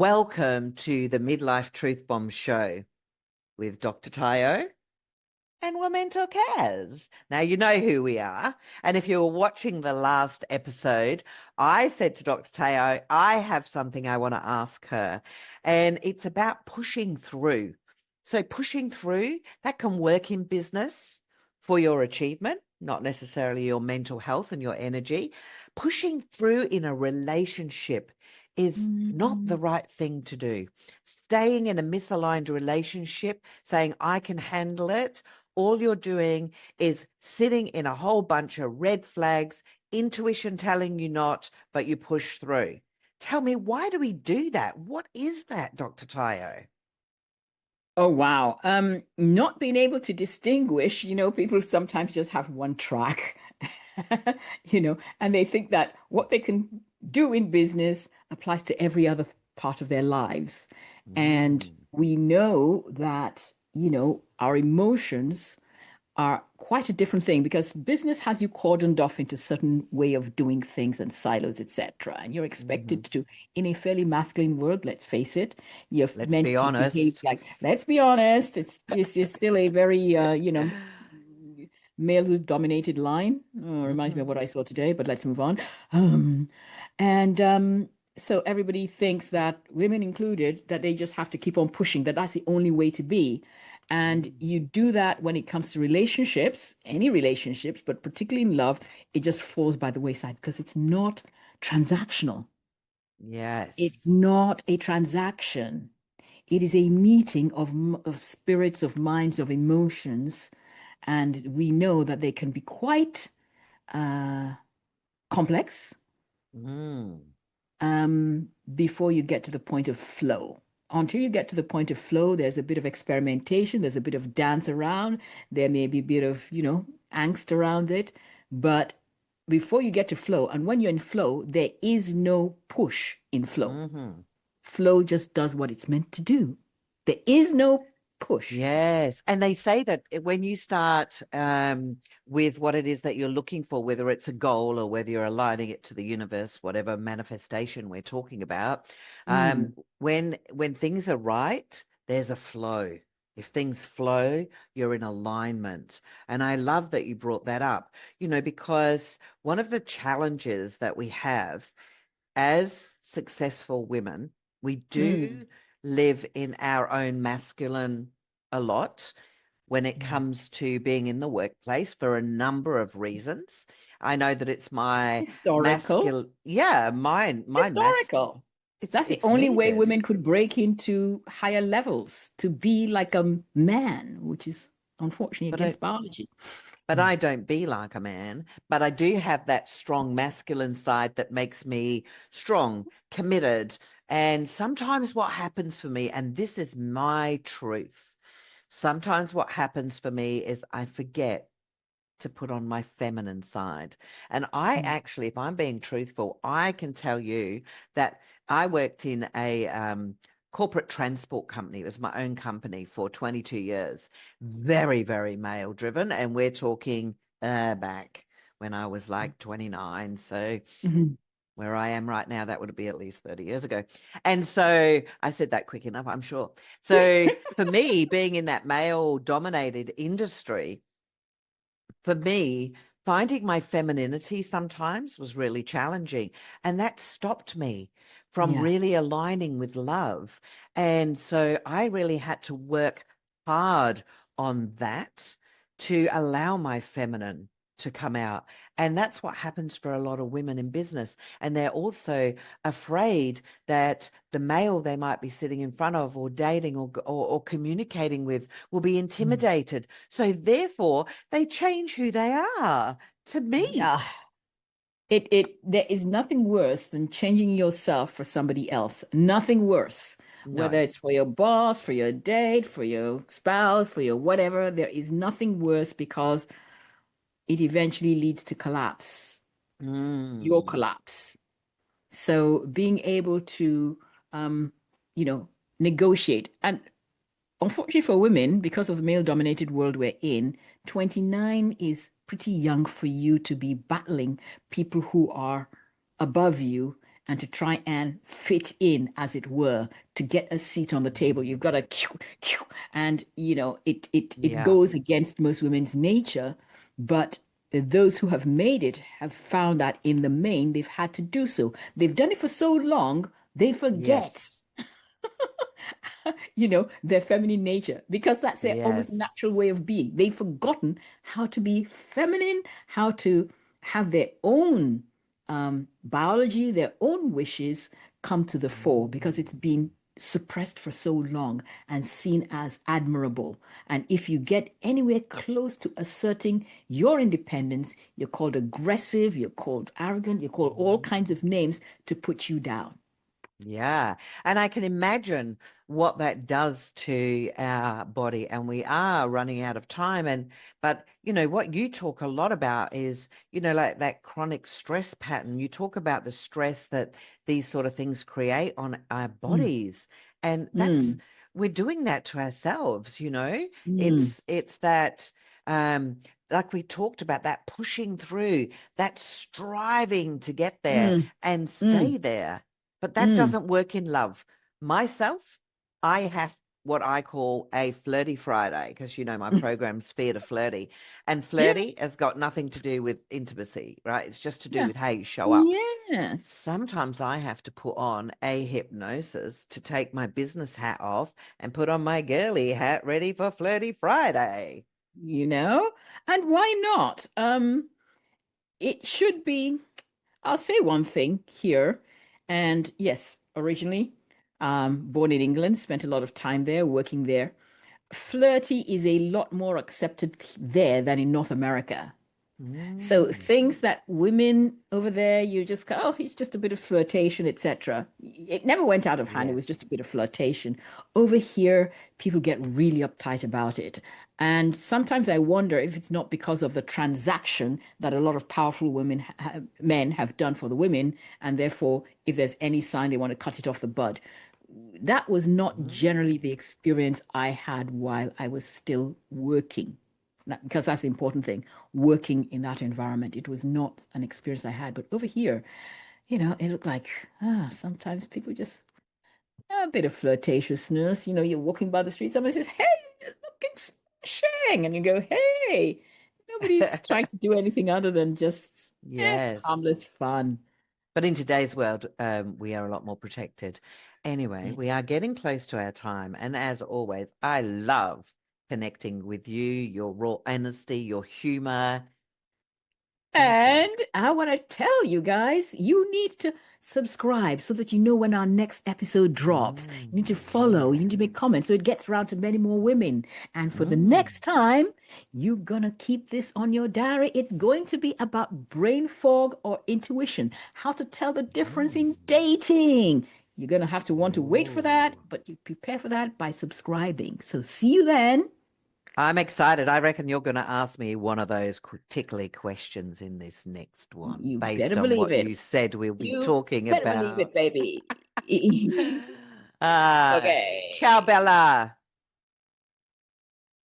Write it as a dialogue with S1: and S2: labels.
S1: Welcome to the Midlife Truth Bomb Show with Dr. Tayo and WomentorCaz. Now, you know who we are. And if you were watching the last episode, I said to Dr. Tayo, I have something I want to ask her. And it's about pushing through. So pushing through, that can work in business for your achievement, not necessarily your mental health and your energy. Pushing through in a relationship is not the right thing to do. Staying in a misaligned relationship, saying, I can handle it, all you're doing is sitting in a whole bunch of red flags, intuition telling you not, but you push through. Tell me, why do we do that? What is that, Dr. Tayo?
S2: Oh, wow. Not being able to distinguish, people sometimes just have one track, and they think that what they can do in business applies to every other part of their lives. And we know that, our emotions are quite a different thing because business has you cordoned off into a certain way of doing things and silos, etc. And you're expected to, in a fairly masculine world, let's face it, you're
S1: Let's
S2: meant
S1: be
S2: to behave
S1: honest.
S2: like, let's be honest, it's still a very, male-dominated line. Oh, reminds me of what I saw today, but let's move on. So everybody thinks that, women included, that they just have to keep on pushing, that that's the only way to be. And you do that when it comes to relationships, any relationships, but particularly in love, it just falls by the wayside because it's not transactional.
S1: Yes.
S2: It's not a transaction. It is a meeting of spirits, of minds, of emotions. And we know that they can be quite complex before you get to the point of flow. Until you get to the point of flow, there's a bit of experimentation, there's a bit of dance around, there may be a bit of, angst around it. But before you get to flow, and when you're in flow, there is no push in flow. Flow just does what it's meant to do. There is no push.
S1: Yes. And they say that when you start with what it is that you're looking for, whether it's a goal or whether you're aligning it to the universe, whatever manifestation we're talking about, when things are right, there's a flow. If things flow, you're in alignment. And I love that you brought that up, because one of the challenges that we have as successful women, we do live in our own masculine a lot when it comes to being in the workplace for a number of reasons. I know that it's my
S2: Historical.
S1: mine
S2: Historical. That's the
S1: it's
S2: only way
S1: needed.
S2: women could break into higher levels, to be like a man, which is unfortunately
S1: But I
S2: against biology.
S1: but I don't be like a man, but I do have that strong masculine side that makes me strong, committed. And sometimes what happens for me, and this is my truth, sometimes what happens for me is I forget to put on my feminine side. And I actually, if I'm being truthful, I can tell you that I worked in a corporate transport company. It was my own company for 22 years. Very, very male driven. And we're talking back when I was like 29. So where I am right now, that would be at least 30 years ago. And so I said that quick enough, I'm sure. So for me, being in that male dominated industry, for me, finding my femininity sometimes was really challenging. And that stopped me from
S2: Yeah.
S1: really aligning with love. And so I really had to work hard on that to allow my feminine to come out. And that's what happens for a lot of women in business. And they're also afraid that the male they might be sitting in front of or dating or communicating with will be intimidated. So therefore, they change who they are to meet.
S2: Yeah. There is nothing worse than changing yourself for somebody else. Nothing worse.
S1: No.
S2: Whether it's for your boss, for your date, for your spouse, for your whatever, there is nothing worse because it eventually leads to collapse, your collapse. So being able to, um, negotiate. And unfortunately for women, because of the male-dominated world we're in, 29 is pretty young for you to be battling people who are above you and to try and fit in, as it were, to get a seat on the table. You've got to, and it
S1: Yeah.
S2: goes against most women's nature, but those who have made it have found that in the main they've had to do so. They've done it for so long, they forget
S1: Yes.
S2: their feminine nature because that's their almost
S1: Yes.
S2: natural way of being. They've forgotten how to be feminine, how to have their own biology, their own wishes come to the fore because
S1: Mm.
S2: it's been suppressed for so long and seen as admirable. And if you get anywhere close to asserting your independence, you're called aggressive, you're called arrogant, you're called all kinds of names to put you down.
S1: Yeah. And I can imagine what that does to our body. And we are running out of time. But what you talk a lot about is, like that chronic stress pattern. You talk about the stress that these sort of things create on our
S2: Mm,
S1: bodies. And
S2: mm,
S1: we're doing that to ourselves,
S2: mm,
S1: It's that, like we talked about, that pushing through, that striving to get there
S2: mm,
S1: and
S2: mm,
S1: stay there. But that
S2: mm.
S1: doesn't work in love. Myself, I have what I call a flirty Friday because my program's Fear to Flirty. And
S2: Yeah,
S1: flirty has got nothing to do with intimacy, right? It's just to do
S2: yeah,
S1: with how you show up.
S2: yeah.
S1: Sometimes I have to put on a hypnosis to take my business hat off and put on my girly hat ready for Flirty Friday.
S2: You know, and why not? It should be, I'll say one thing here. And yes, originally, born in England, spent a lot of time there, working there. Flirty is a lot more accepted there than in North America. So
S1: Mm,
S2: things that women over there, you just go, oh, it's just a bit of flirtation, etc. It never went out of hand. It
S1: yes.
S2: was just a bit of flirtation. Over here, people get really uptight about it. And sometimes I wonder if it's not because of the transaction that a lot of powerful men have done for the women, and therefore, if there's any sign they want to cut it off the bud. That was not generally the
S1: Mm.
S2: experience I had while I was still working because that's the important thing, working in that environment. It was not an experience I had. But over here, it looked like sometimes people just a bit of flirtatiousness. You're walking by the street, somebody says, "Hey, you're looking smashing," and you go, "Hey." Nobody's trying to do anything other than just
S1: Yes.
S2: harmless fun.
S1: But in today's world, we are a lot more protected. Anyway,
S2: Yeah.
S1: we are getting close to our time. And as always, I love connecting with you, your raw honesty, your humor. Thank you.
S2: And I want to tell you guys, you need to subscribe so that you know when our next episode drops. You need to follow, you need to make
S1: Yes.
S2: comments so it gets around to many more women. And for the
S1: Mm.
S2: next time, you're going to keep this on your diary. It's going to be about brain fog or intuition, how to tell the difference in
S1: Mm.
S2: dating. You're going to have to want to wait for that,
S1: Ooh.
S2: but you prepare for that by subscribing. So see you then.
S1: I'm excited. I reckon you're going to ask me one of those tickly questions in this next one,
S2: You
S1: based
S2: better
S1: on
S2: believe
S1: what you
S2: it.
S1: said we'll be
S2: You
S1: talking
S2: better believe
S1: about.
S2: it, baby.
S1: Ah, ciao,
S2: Okay.
S1: Bella.